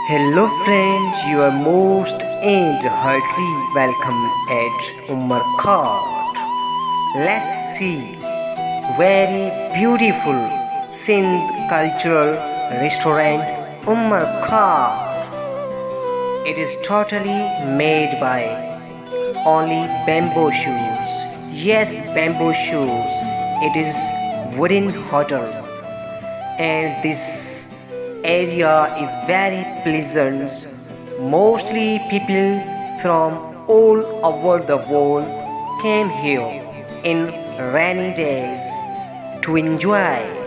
Hello friends, you are most and heartily welcome at Umerkot. Let's see very beautiful Sindh cultural restaurant Umerkot. It is totally made by only bamboo shoes. Yes, bamboo shoes. It is wooden hotel and this area is very pleasant. Mostly people from all over the world came here in rainy days to enjoy.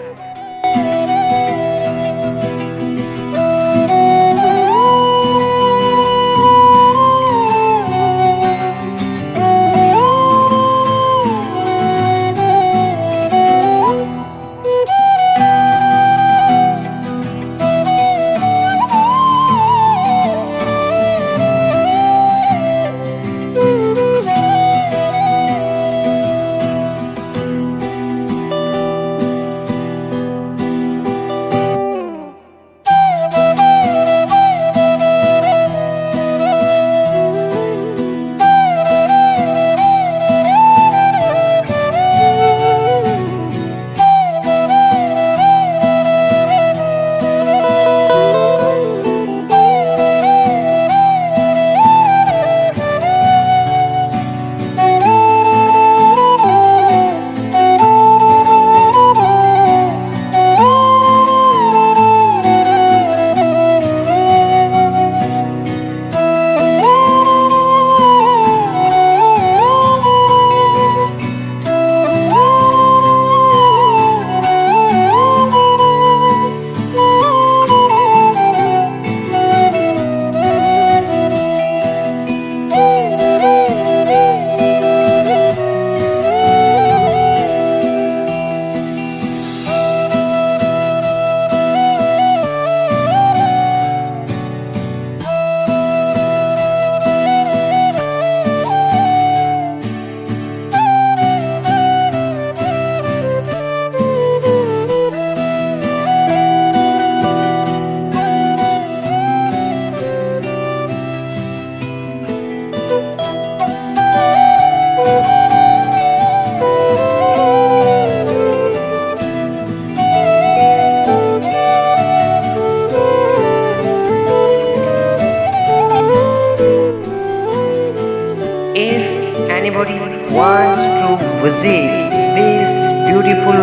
If anybody wants to visit this beautiful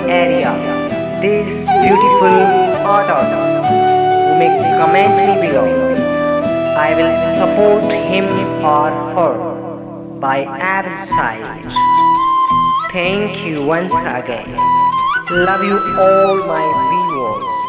area, this beautiful hotel, make comment me below. I will support him or her by every side. Thank you once again. Love you all my viewers.